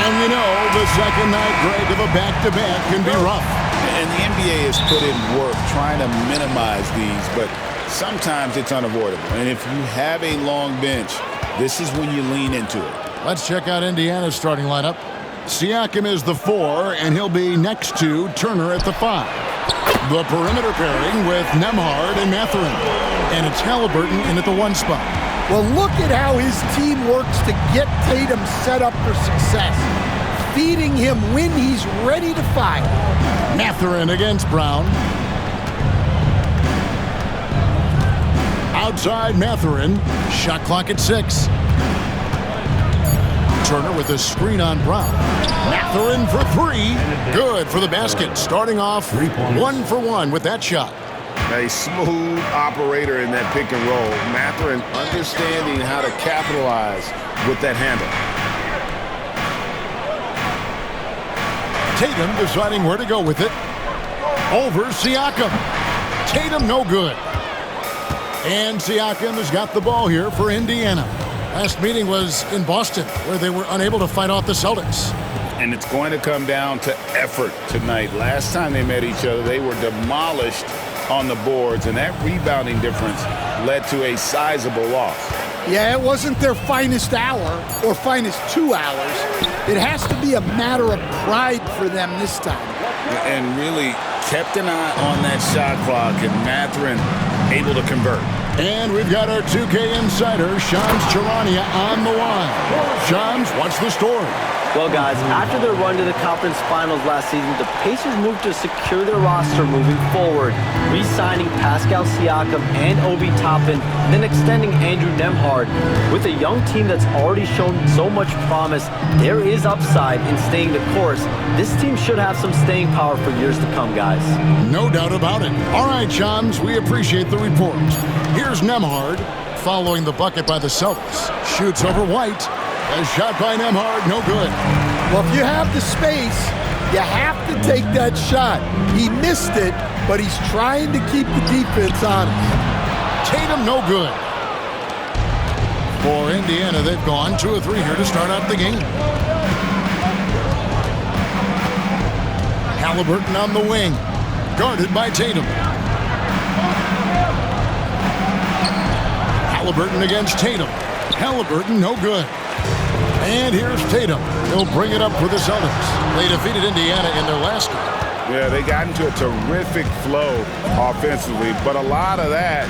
And you know, the second night break of a back-to-back can be rough. And the NBA has put in work trying to minimize these, but sometimes it's unavoidable. And if you have a long bench, this is when you lean into it. Let's check out Indiana's starting lineup. Siakam is the 4, and he'll be next to Turner at the 5. The perimeter pairing with Nembhard and Mathurin. And it's Haliburton in at the 1 spot. Well, look at how his team works to get Tatum set up for success, feeding him when he's ready to fire. Mathurin against Brown. Outside Mathurin. Shot clock at 6. Turner with a screen on Brown. Mathurin for 3. Good for the basket. Starting off 1 for 1 with that shot. A smooth operator in that pick and roll. Mathurin understanding how to capitalize with that handle. Tatum deciding where to go with it. Over Siakam. Tatum no good. And Siakam has got the ball here for Indiana. Last meeting was in Boston, where they were unable to fight off the Celtics. And it's going to come down to effort tonight. Last time they met each other, they were demolished on the boards, and that rebounding difference led to a sizable loss. Yeah, it wasn't their finest hour or finest 2 hours. It has to be a matter of pride for them this time. And really kept an eye on that shot clock, and Mathurin able to convert. And we've got our 2K insider, Shams Charania, on the line. Shams, what's the story? Well, guys, after their run to the conference finals last season, the Pacers moved to secure their roster moving forward, re-signing Pascal Siakam and Obi Toppin, then extending Andrew Nembhard. With a young team that's already shown so much promise, there is upside in staying the course. This team should have some staying power for years to come, guys. No doubt about it. All right, Shams, we appreciate the report. Here's Nembhard, following the bucket by the Celtics. Shoots over White. A shot by Nembhard, no good. Well, if you have the space, you have to take that shot. He missed it, but he's trying to keep the defense honest. Tatum, no good. For Indiana, they've gone 2 of 3 here to start out the game. Haliburton on the wing, guarded by Tatum. Haliburton against Tatum. Haliburton, no good. And here's Tatum. He'll bring it up for the Celtics. They defeated Indiana in their last game. Yeah, they got into a terrific flow offensively, but a lot of that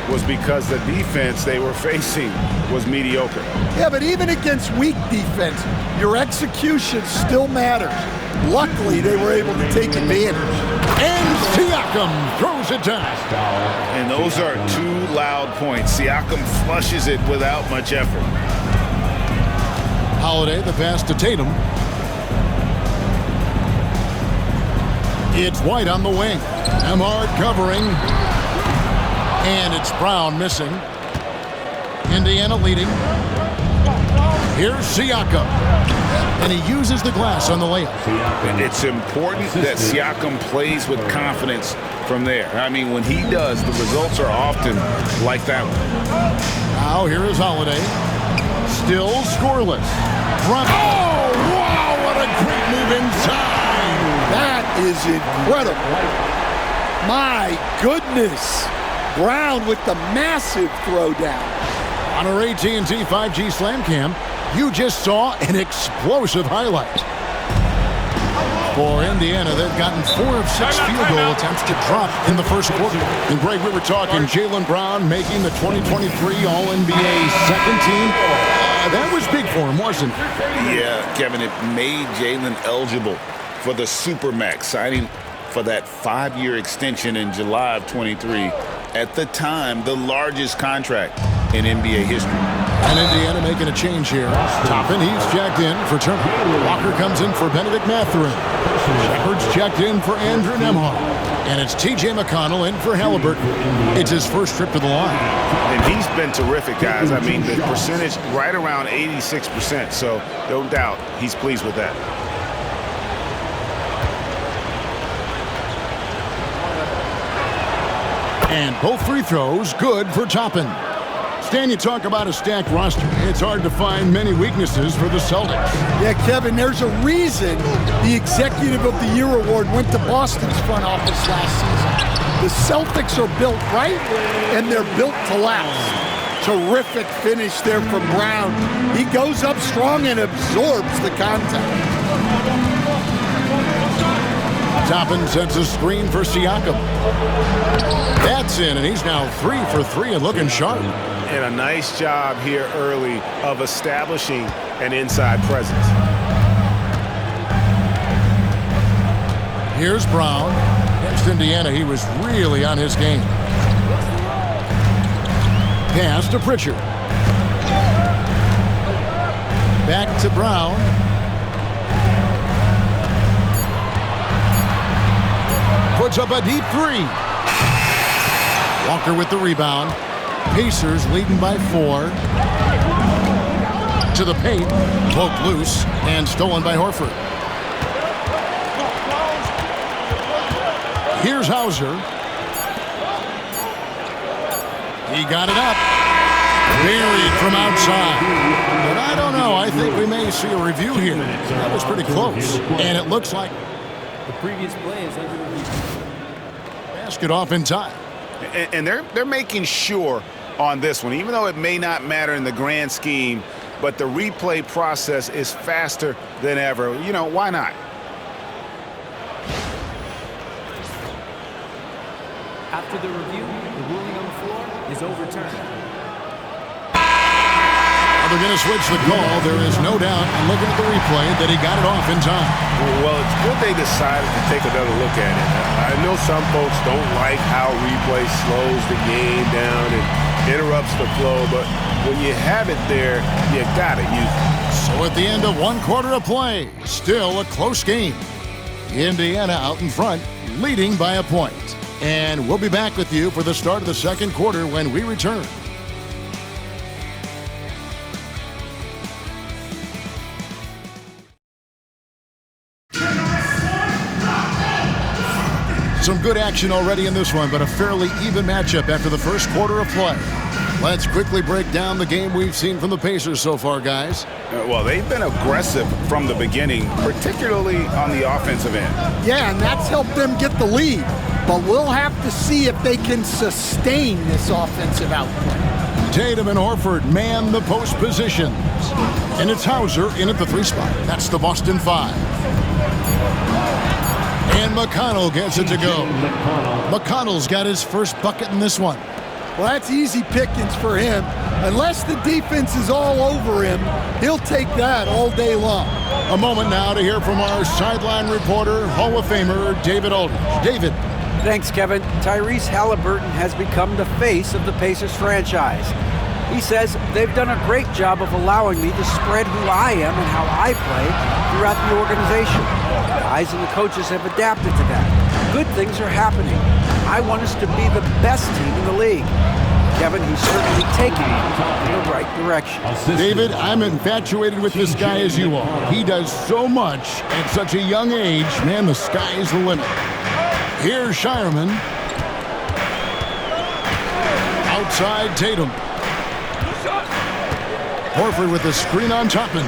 was because the defense they were facing was mediocre. Yeah, but even against weak defense, your execution still matters. Luckily, they were able to take advantage. And Siakam throws it down. And those are 2 loud points. Siakam flushes it without much effort. Holiday, the pass to Tatum. It's White on the wing. Nembhard covering. And it's Brown missing. Indiana leading. Here's Siakam. And he uses the glass on the layup. It's important that Siakam plays with confidence from there. I mean, when he does, the results are often like that one. Now here is Holiday. Still scoreless. From oh, wow, what a great move inside. That is incredible. My goodness. Brown with the massive throwdown. On our AT&T 5G Slam Cam, you just saw an explosive highlight. For Indiana, they've gotten 4 of 6 field goal attempts to drop in the first quarter. And Greg, we were talking Jaylen Brown making the 2023 All-NBA second team. That was big for him, wasn't it? Yeah, Kevin, it made Jaylen eligible for the Supermax, signing for that 5-year extension in July of 23. At the time, the largest contract in NBA history. And Indiana making a change here. Toppin, he's checked in for Turner. Walker comes in for Benedict Mathurin. Shepard's checked in for Andrew Nembhard. And it's T.J. McConnell in for Haliburton. It's his first trip to the line. And he's been terrific, guys. I mean, the percentage right around 86%, so no doubt he's pleased with that. And both free throws good for Toppin. Stan, you talk about a stacked roster. It's hard to find many weaknesses for the Celtics. Yeah, Kevin, there's a reason the Executive of the Year award went to Boston's front office last season. The Celtics are built right, and they're built to last. Terrific finish there from Brown. He goes up strong and absorbs the contact. Tatum sets a screen for Siakam. That's in, and he's now 3 for 3 and looking sharp. And a nice job here early of establishing an inside presence. Here's Brown. Against Indiana, he was really on his game. Pass to Pritchard. Back to Brown. Puts up a deep 3. Walker with the rebound. Pacers leading by 4. To the paint. Poked loose and stolen by Horford. Here's Hauser. He got it up. Buried from outside. But I don't know. I think we may see a review here. That was pretty close. And it looks like the previous play is under review. Basket off in time. And they're making sure on this one, even though it may not matter in the grand scheme, but the replay process is faster than ever. You know, why not? After the review, the ruling on the floor is overturned. They're going to switch the call. There is no doubt, looking at the replay, that he got it off in time. Well, it's good they decided to take another look at it. I know some folks don't like how replay slows the game down and interrupts the flow, but when you have it there, you got to use it. So at the end of 1 quarter of play, still a close game. Indiana out in front, leading by a point. And we'll be back with you for the start of the second quarter when we return. Some good action already in this one, but a fairly even matchup after the first quarter of play. Let's quickly break down the game we've seen from the Pacers so far, guys. Well, they've been aggressive from the beginning, particularly on the offensive end. Yeah, and that's helped them get the lead. But we'll have to see if they can sustain this offensive output. Tatum and Horford man the post positions. And it's Hauser in at the 3 spot. That's the Boston 5. And McConnell gets it to go. McConnell's got his first bucket in this one. Well, that's easy pickings for him. Unless the defense is all over him, he'll take that all day long. A moment now to hear from our sideline reporter, Hall of Famer David Aldridge. David. Thanks, Kevin. Tyrese Haliburton has become the face of the Pacers franchise. He says they've done a great job of allowing me to spread who I am and how I play throughout the organization. The guys and the coaches have adapted to that. Good things are happening. I want us to be the best team in the league. Kevin, he's certainly taking it in the right direction. David, I'm infatuated with this guy as you are. He does so much at such a young age. Man, the sky is the limit. Here's Shireman. Outside Tatum. Horford with the screen on Toppin.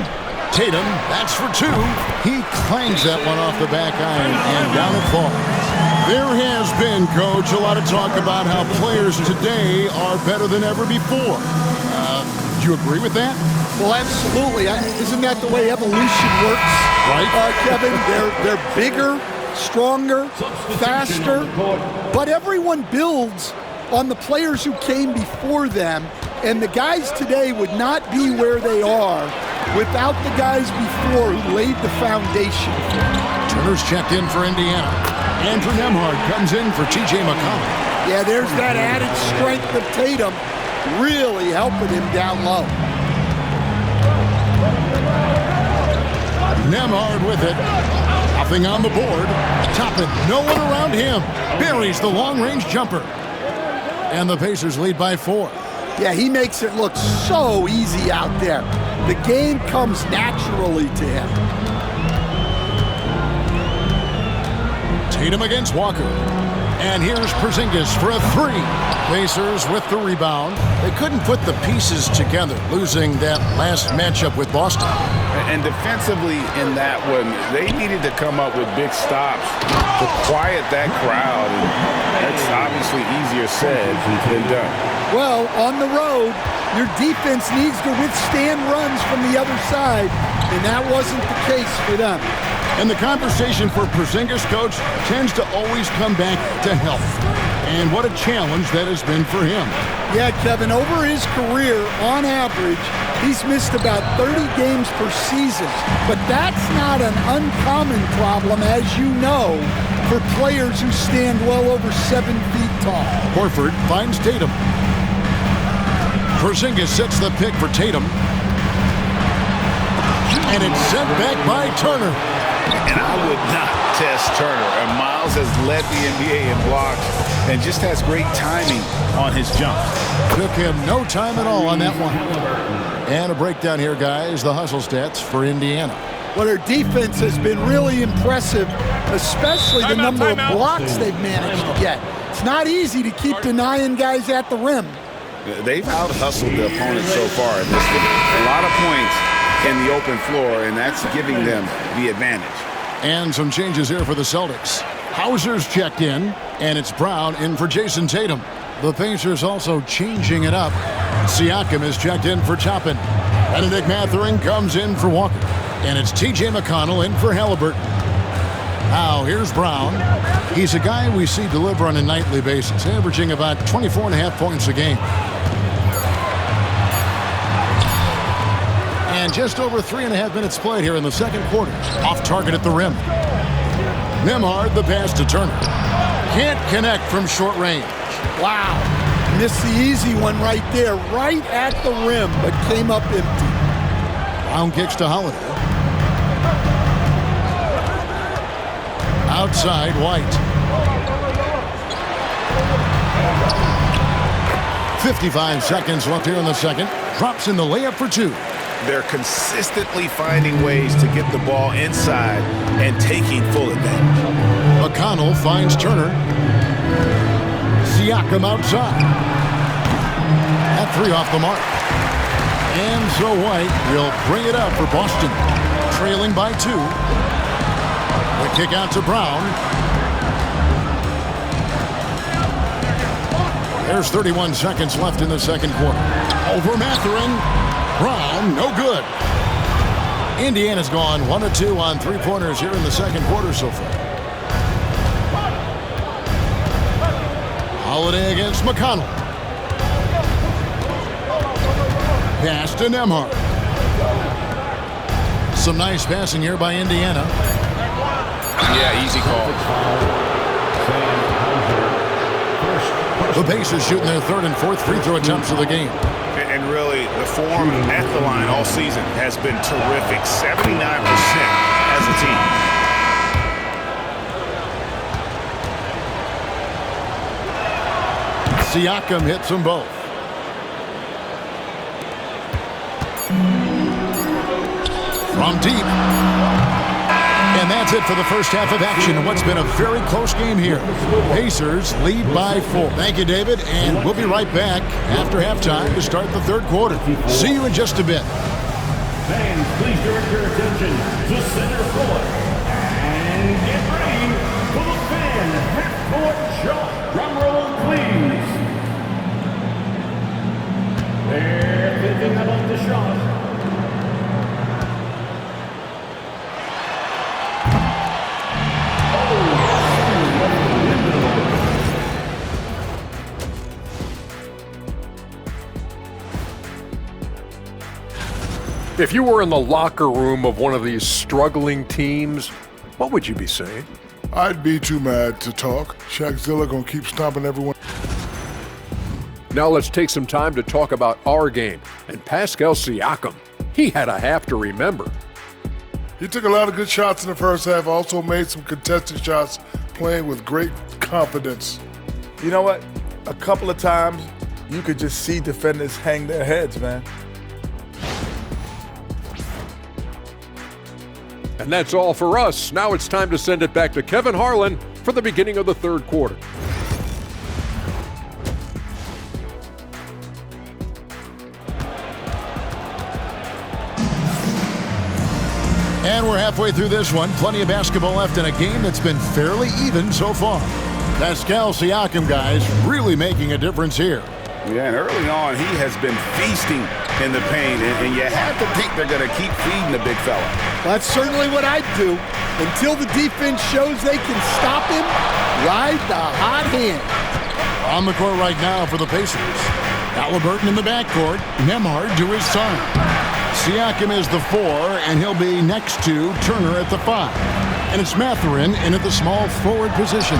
Tatum, that's for 2. He clangs that one off the back iron, and down it falls. There has been, Coach, a lot of talk about how players today are better than ever before. Do you agree with that? Well, absolutely. Isn't that the way evolution works? Right. Kevin, they're bigger, stronger, faster, but everyone builds on the players who came before them, and the guys today would not be where they are without the guys before who laid the foundation. Turner's checked in for Indiana. Andrew Nembhard comes in for T.J. McConnell. Yeah, there's that added strength of Tatum really helping him down low. Nembhard with it. Nothing on the board. Toppin, no one around him. Buries the long-range jumper. And the Pacers lead by 4. Yeah, he makes it look so easy out there. The game comes naturally to him. Tatum against Walker. And here's Porzingis for a three. Pacers with the rebound. They couldn't put the pieces together, losing that last matchup with Boston. And defensively in that one, they needed to come up with big stops to quiet that crowd. And that's obviously easier said than done. Well, on the road, your defense needs to withstand runs from the other side, and that wasn't the case for them. And the conversation for Porzingis, coach, tends to always come back to health. And what a challenge that has been for him. Yeah, Kevin, over his career, on average, he's missed about 30 games per season. But that's not an uncommon problem, as you know, for players who stand well over 7 feet tall. Horford finds Tatum. Porzingis sets the pick for Tatum. And it's sent back by Turner. And I would not test Turner. And Miles has led the NBA in blocks and just has great timing on his jumps. Took him no time at all on that one. And a breakdown here, guys. The hustle stats for Indiana. Well, their defense has been really impressive, especially the number of blocks they've managed to get. It's not easy to keep denying guys at the rim. They've out-hustled the opponent so far in this game. A lot of points in the open floor, and that's giving them the advantage. And some changes here for the Celtics. Hauser's checked in, and it's Brown in for Jayson Tatum. The Pacers also changing it up. Siakam is checked in for Toppin. Benedict Mathurin comes in for Walker. And it's T.J. McConnell in for Haliburton. Now, here's Brown. He's a guy we see deliver on a nightly basis, averaging about 24.5 points a game. And just over 3.5 minutes played here in the second quarter. Off target at the rim. Nembhard, the pass to Turner. Can't connect from short range. Wow. Missed the easy one right there, right at the rim, but came up empty. Brown kicks to Holiday. Outside, White. 55 seconds left here in the second. Drops in the layup for two. They're consistently finding ways to get the ball inside and taking full advantage. McConnell finds Turner. Siakam outside. That three off the mark. And so White will bring it up for Boston. Trailing by 2. The kick out to Brown. There's 31 seconds left in the second quarter. Over Mathurin. Brown, no good. Indiana's gone 1 of 2 on three-pointers here in the second quarter so far. Holiday against McConnell. Pass to Nembhard. Some nice passing here by Indiana. Yeah, easy call. The Pacers shooting their third and fourth free throw attempts of the game. And really, the form at the line all season has been terrific. 79% as a team. Siakam hits them both. From deep. And that's it for the first half of action in what's been a very close game here. Pacers lead by 4. Thank you, David, and we'll be right back after halftime to start the third quarter. See you in just a bit. Fans, please direct your attention to center court and get ready for the fan half-court shot. Drum roll, please. They're thinking about the shot. If you were in the locker room of one of these struggling teams, what would you be saying? I'd be too mad to talk. Shaqzilla gonna keep stomping everyone. Now let's take some time to talk about our game and Pascal Siakam. He had a half to remember. He took a lot of good shots in the first half, also made some contested shots, playing with great confidence. You know what? A couple of times, you could just see defenders hang their heads, man. And that's all for us. Now it's time to send it back to Kevin Harlan for the beginning of the third quarter. And we're halfway through this one. Plenty of basketball left in a game that's been fairly even so far. Pascal Siakam, guys, really making a difference here. Yeah, and early on, he has been feasting in the paint, and you have to think they're going to keep feeding the big fella. That's certainly what I'd do. Until the defense shows they can stop him, ride the hot hand. On the court right now for the Pacers. Haliburton in the backcourt. Nembhard to his side. Siakam is the 4, and he'll be next to Turner at the 5. And it's Mathurin in at the small forward position.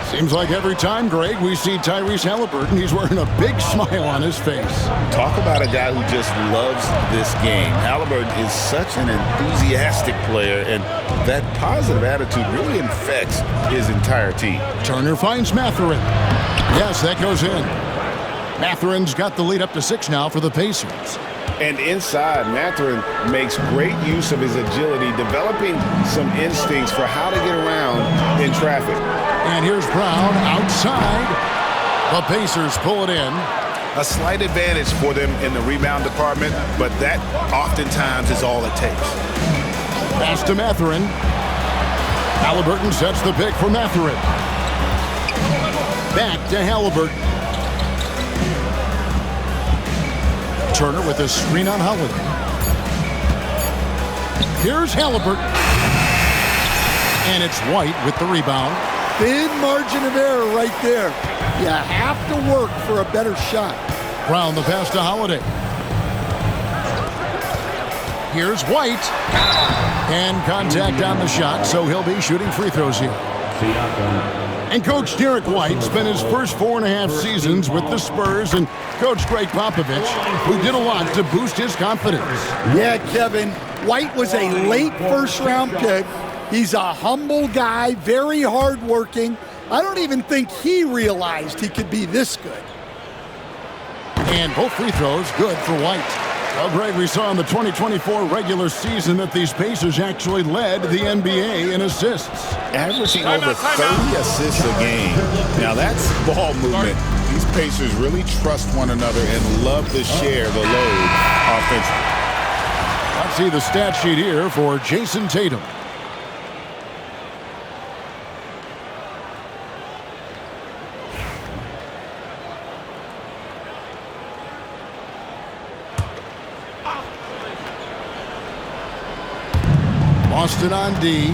Seems like every time, Greg, we see Tyrese Haliburton, he's wearing a big smile on his face. Talk about a guy who just loves this game. Haliburton is such an enthusiastic player, and that positive attitude really infects his entire team. Turner finds Mathurin. Yes, that goes in. Mathurin's got the lead up to 6 now for the Pacers. And inside, Mathurin makes great use of his agility, developing some instincts for how to get around in traffic. And here's Brown outside. The Pacers pull it in. A slight advantage for them in the rebound department, but that oftentimes is all it takes. Pass to Mathurin. Haliburton sets the pick for Mathurin. Back to Haliburton. Turner with a screen on Holiday. Here's Haliburton. And it's White with the rebound. Thin margin of error right there. You have to work for a better shot. Brown the pass to Holiday. Here's White. And contact on the shot, so he'll be shooting free throws here. And Coach Derek White spent his first 4.5 seasons with the Spurs and Coach Greg Popovich, who did a lot to boost his confidence. Yeah, Kevin, White was a late first-round pick. He's a humble guy, very hardworking. I don't even think he realized he could be this good. And both free throws good for White. Well, Greg, we saw in the 2024 regular season that these Pacers actually led the NBA in assists. Averaging over 30 assists a game. Now that's ball movement. These Pacers really trust one another and love to share the load offensively. Let's see the stat sheet here for Jayson Tatum. Boston on D.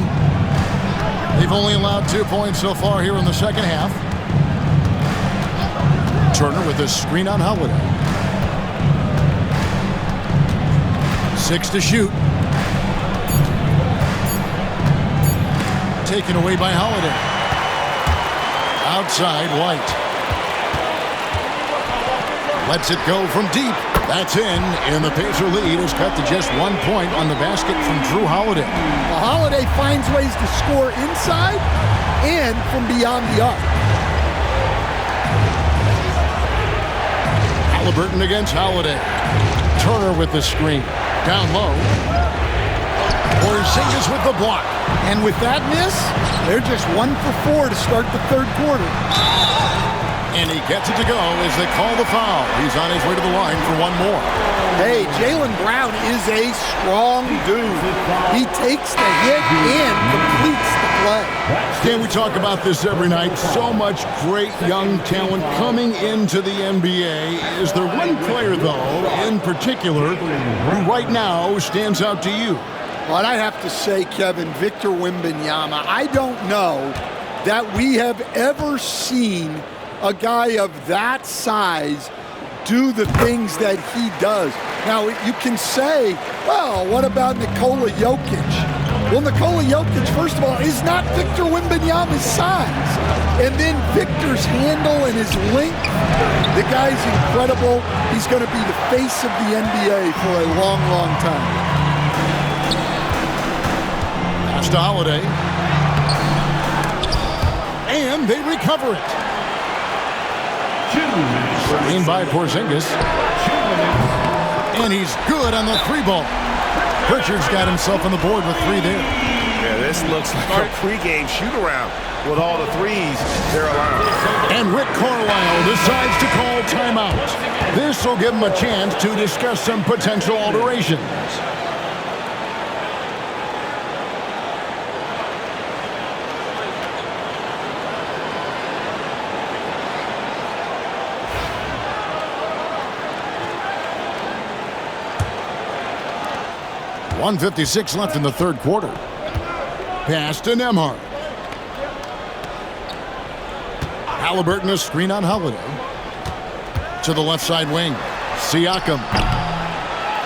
They've only allowed 2 points so far here in the second half. Turner with a screen on Holiday. 6 to shoot. Taken away by Holiday. Outside, White. Lets it go from deep. That's in, and the Pacer lead is cut to just 1 point on the basket from Drew Holiday. Well, Holiday finds ways to score inside and from beyond the arc. Haliburton against Holiday. Turner with the screen. Down low. Porzingis with the block. And with that miss, they're just 1 for 4 to start the third quarter. And he gets it to go as they call the foul. He's on his way to the line for 1 more. Hey, Jaylen Brown is a strong dude. He takes the hit and completes the play. Dan, we talk about this every night. So much great young talent coming into the NBA. Is there one player, though, in particular, who right now stands out to you? Well, I have to say, Kevin, Victor Wembanyama. I don't know that we have ever seen a guy of that size do the things that he does. Now, you can say, well, what about Nikola Jokic? Well, Nikola Jokic, first of all, is not Victor Wembanyama's size. And then Victor's handle and his length, the guy's incredible. He's going to be the face of the NBA for a long, long time. Pass to Holiday. And they recover it. Screen by Porzingis. And he's good on the 3-ball. Pritchard's got himself on the board with 3 there. Yeah, this looks like a pregame shoot-around with all the threes they're allowing. And Rick Carlisle decides to call timeout. This will give him a chance to discuss some potential alterations. 1:56 left in the third quarter. Pass to Nembhard. Haliburton, a screen on Holiday. To the left side wing. Siakam.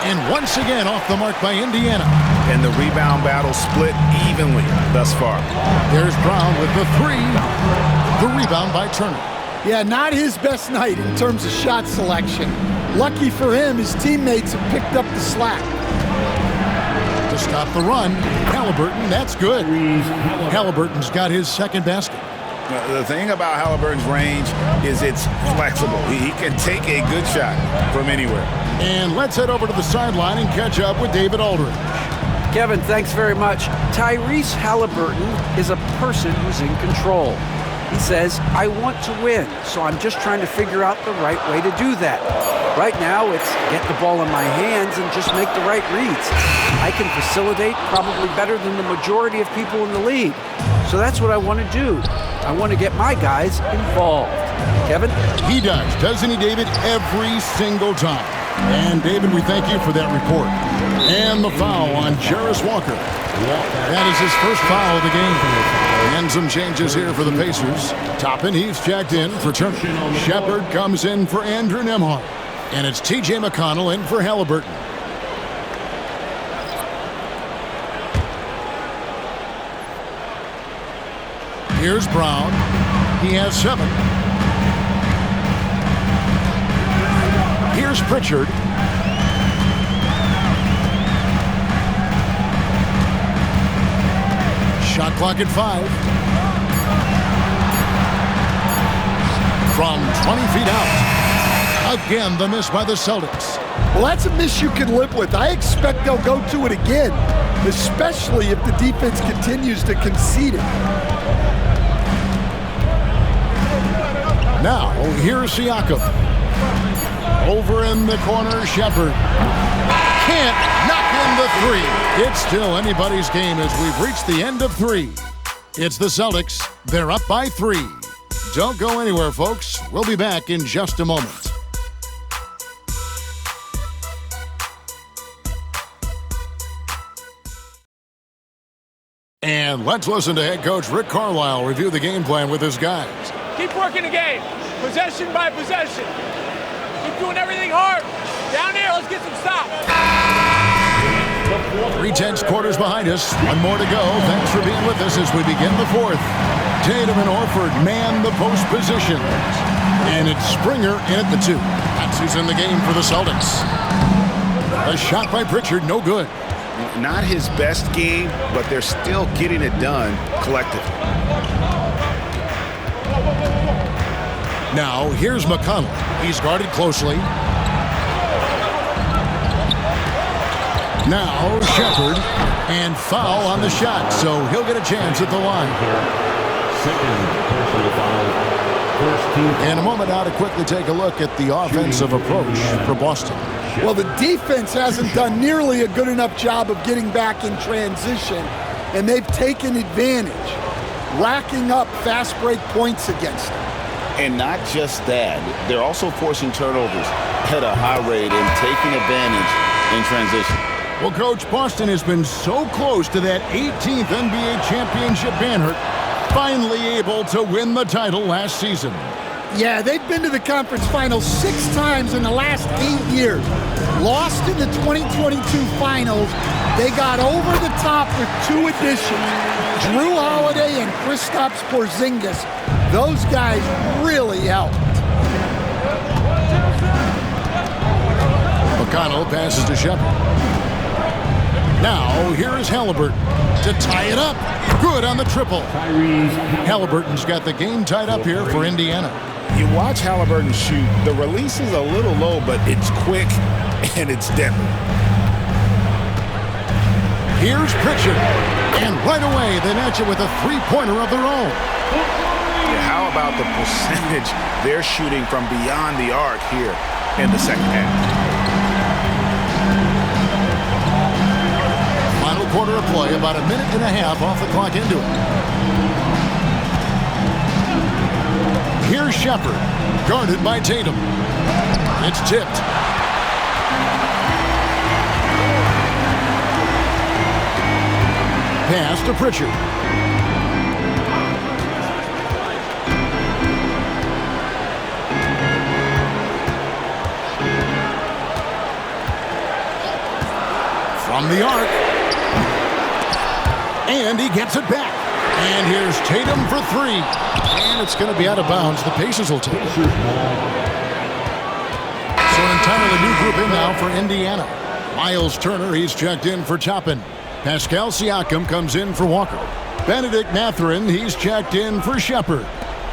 And once again off the mark by Indiana. And the rebound battle split evenly thus far. There's Brown with the three. The rebound by Turner. Yeah, not his best night in terms of shot selection. Lucky for him, his teammates have picked up the slack. To stop the run, Haliburton, that's good. Haliburton's got his second basket. The thing about Haliburton's range is it's flexible. He can take a good shot from anywhere. And let's head over to the sideline and catch up with David Aldridge. Kevin, thanks very much. Tyrese Haliburton is a person who's in control. He says, I want to win, so I'm just trying to figure out the right way to do that. Right now, it's get the ball in my hands and just make the right reads. I can facilitate probably better than the majority of people in the league. So that's what I want to do. I want to get my guys involved. Kevin? He does, doesn't he, David? Every single time. And, David, we thank you for that report. And the foul on Jarris Walker. That is his first foul of the game. And some changes here for the Pacers. Toppin, he's checked in for Turner. Shepard comes in for Andrew Nembhard. And it's T.J. McConnell in for Haliburton. Here's Brown. He has 7. Here's Pritchard. Shot clock at 5. From 20 feet out. Again, the miss by the Celtics. Well, that's a miss you can live with. I expect they'll go to it again, especially if the defense continues to concede it. Now, here's Siakam. Over in the corner, Shepard. Can't knock in the three. It's still anybody's game as we've reached the end of 3. It's the Celtics. They're up by 3. Don't go anywhere, folks. We'll be back in just a moment. And let's listen to head coach Rick Carlisle review the game plan with his guys. Keep working the game, possession by possession. Keep doing everything hard. Down here, let's get some stops. 3 tense quarters behind us. 1 more to go. Thanks for being with us as we begin the 4th. Tatum and Horford man the post positions. And it's Springer in at the 2. That's in the game for the Celtics. A shot by Pritchard, no good. Not his best game, but they're still getting it done collectively. Now, here's McConnell. He's guarded closely. Now, Shepard. And foul on the shot, so he'll get a chance at the line. In a moment now to quickly take a look at the offensive approach for Boston. Well, the defense hasn't done nearly a good enough job of getting back in transition, and they've taken advantage, racking up fast break points against them. And not just that, they're also forcing turnovers at a high rate and taking advantage in transition. Well, Coach, Boston has been so close to that 18th NBA championship banner, finally able to win the title last season. Yeah, they've been to the conference finals 6 times in the last 8 years. Lost in the 2022 finals. They got over the top with 2 additions. Drew Holiday and Kristaps Porzingis. Those guys really helped. McConnell passes to Shepard. Now, here is Haliburton to tie it up. Good on the triple. Haliburton's got the game tied up here for Indiana. You watch Haliburton shoot. The release is a little low, but it's quick and it's deadly. Here's Pritchard. And right away, they match it with a 3-pointer of their own. How about the percentage they're shooting from beyond the arc here in the second half? Final quarter of play, about a minute and a half off the clock into it. Here's Shepard, guarded by Tatum. It's tipped. pass to Pritchard. From the arc. And he gets it back. And here's Tatum for three. And it's going to be out of bounds. The Pacers will take it. So an entirely new group in now for Indiana. Miles Turner, he's checked in for Toppin. Pascal Siakam comes in for Walker. Benedict Mathurin, he's checked in for Shepard.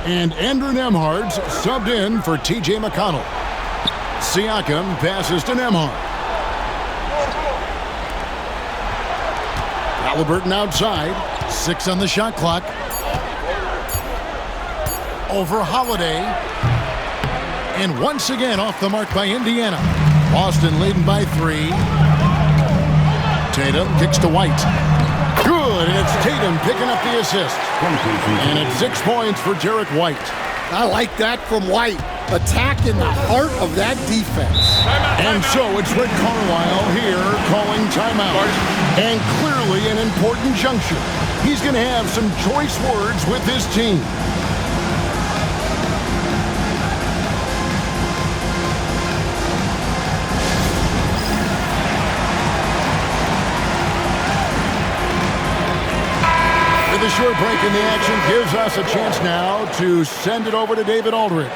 And Andrew Nembhard's subbed in for T.J. McConnell. Siakam passes to Nembhard. Haliburton outside. 6 on the shot clock. Over Holiday. And once again off the mark by Indiana. Boston leading by 3. Tatum kicks to White. Good, and it's Tatum picking up the assist. And it's 6 points for Jarrett White. I like that from White. Attacking the heart of that defense. And so it's Rick Carlisle here calling timeout. And clearly an important juncture. He's going to have some choice words with his team. With a short break in the action gives us a chance now to send it over to David Aldridge.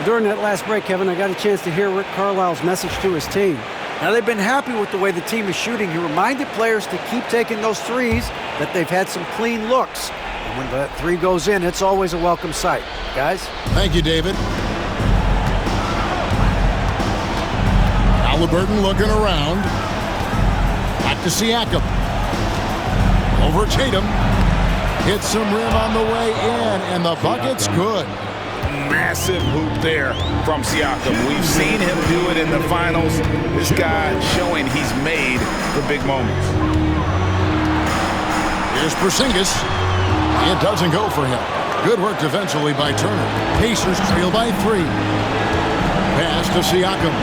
During that last break, Kevin, I got a chance to hear Rick Carlisle's message to his team. Now, they've been happy with the way the team is shooting. He reminded players to keep taking those threes, that they've had some clean looks. And when that three goes in, it's always a welcome sight. Guys? Thank you, David. Haliburton looking around. Back to Siakam. Over Tatum. Hits some rim on the way in, and the bucket's good. Massive hoop there from Siakam. We've seen him do it in the finals. This guy showing he's made for big moments. Here's Porzingis. It doesn't go for him. Good work defensively by Turner. Pacers trail by 3. Pass to Siakam.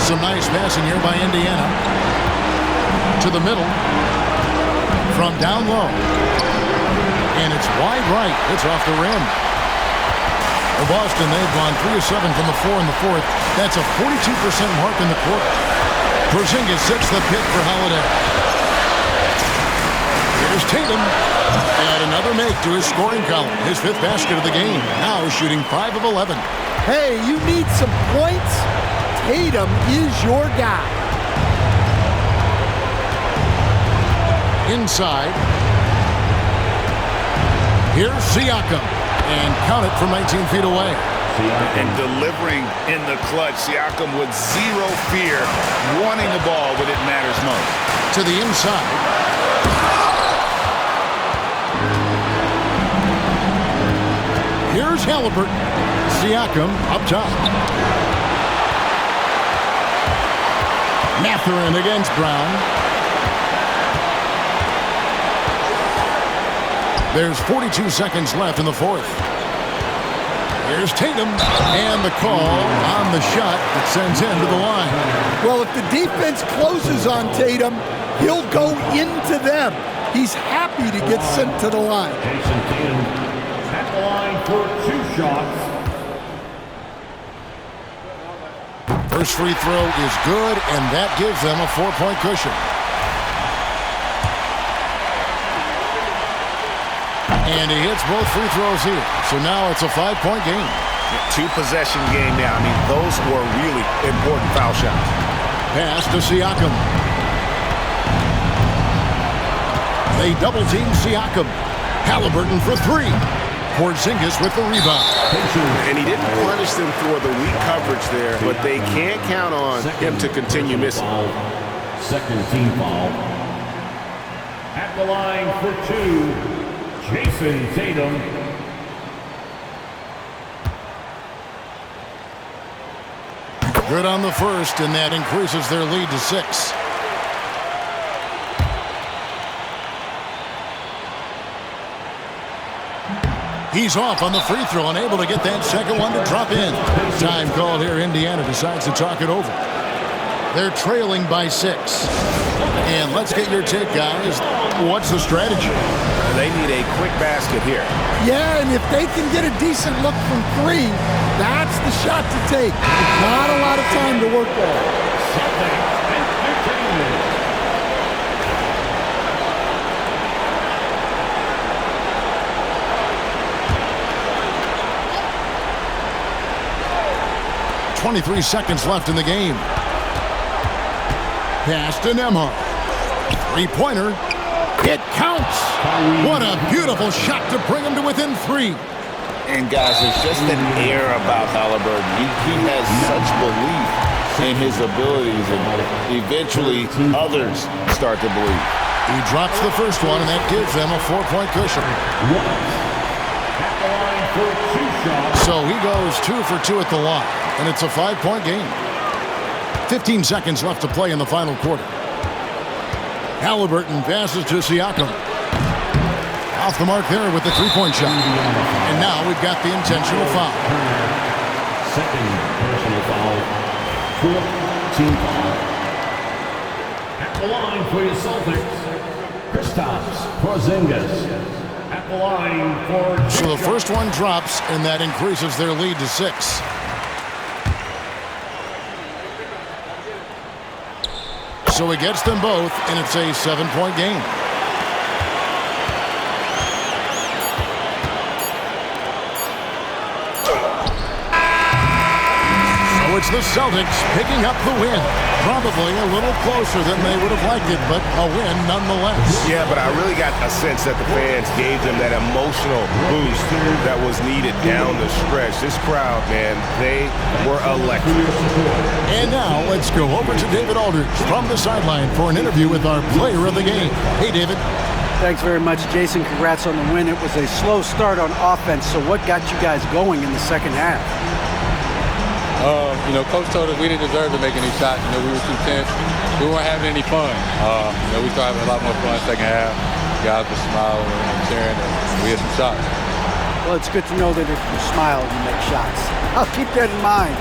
Some nice passing here by Indiana. To the middle. From down low. And it's wide right. It's off the rim. For Boston, they've gone 3 of 7 from the floor in the fourth. That's a 42% mark in the quarter. Porzingis sets the pick for Holiday. Here's Tatum. And another make to his scoring column. His 5th basket of the game. Now shooting 5 of 11. Hey, you need some points? Tatum is your guy. Inside. Here's Siakam. And count it from 19 feet away. And delivering in the clutch. Siakam with zero fear, wanting the ball when it matters most. To the inside. Here's Haliburton. Siakam up top. Mathurin against Brown. There's 42 seconds left in the fourth. Here's Tatum, and the call on the shot that sends him to the line. Well, if the defense closes on Tatum, he'll go into them. He's happy to get sent to the line. Jayson Tatum at the line for 2 shots. First free throw is good, and that gives them a 4-point cushion. And he hits both free throws here. So now it's a 5-point game. 2-possession game now. I mean, those were really important foul shots. Pass to Siakam. They double-team Siakam. Haliburton for 3. Porzingis with the rebound. And he didn't punish them for the weak coverage there, but they can't count on him to continue missing. Second team foul. At the line for 2. Jayson Tatum. Good on the first, and that increases their lead to 6. He's off on the free throw, unable to get that second one to drop in. Time called here. Indiana decides to talk it over. They're trailing by 6. And let's get your take, guys. What's the strategy? They need a quick basket here. Yeah, and if they can get a decent look from 3, that's the shot to take. Not a lot of time to work on. Entertainment. 23 seconds left in the game. Pass to Nembhard. Three-pointer. It counts. What a beautiful shot to bring him to within 3. And guys, there's just an air about Haliburton. He has such belief in his abilities, and eventually others start to believe. He drops the first one, and that gives them a 4-point cushion. So he goes 2 for 2 at the line, and it's a 5-point game. 15 seconds left to play in the final quarter. Haliburton passes to Siakam. Off the mark there with the 3-point shot. And now we've got the intentional foul. Second personal foul. 4-team foul. At the line for your Celtics, Kristaps Porzingis. At the line for... So the first one drops, and that increases their lead to 6. So he gets them both, and it's a 7-point game. So it's the Celtics picking up the win. Probably a little closer than they would have liked it, but a win nonetheless. Yeah, but I really got a sense that the fans gave them that emotional boost that was needed down the stretch. This crowd, man, they were electric. And now let's go over to David Aldridge from the sideline for an interview with our player of the game. Hey, David. Thanks very much, Jayson. Congrats on the win. It was a slow start on offense, so what got you guys going in the second half? Coach told us we didn't deserve to make any shots. We were too tense. We weren't having any fun. We started having a lot more fun second half. Guys were smiling and cheering, and we had some shots. Well, it's good to know that if you smile, you make shots. I'll keep that in mind.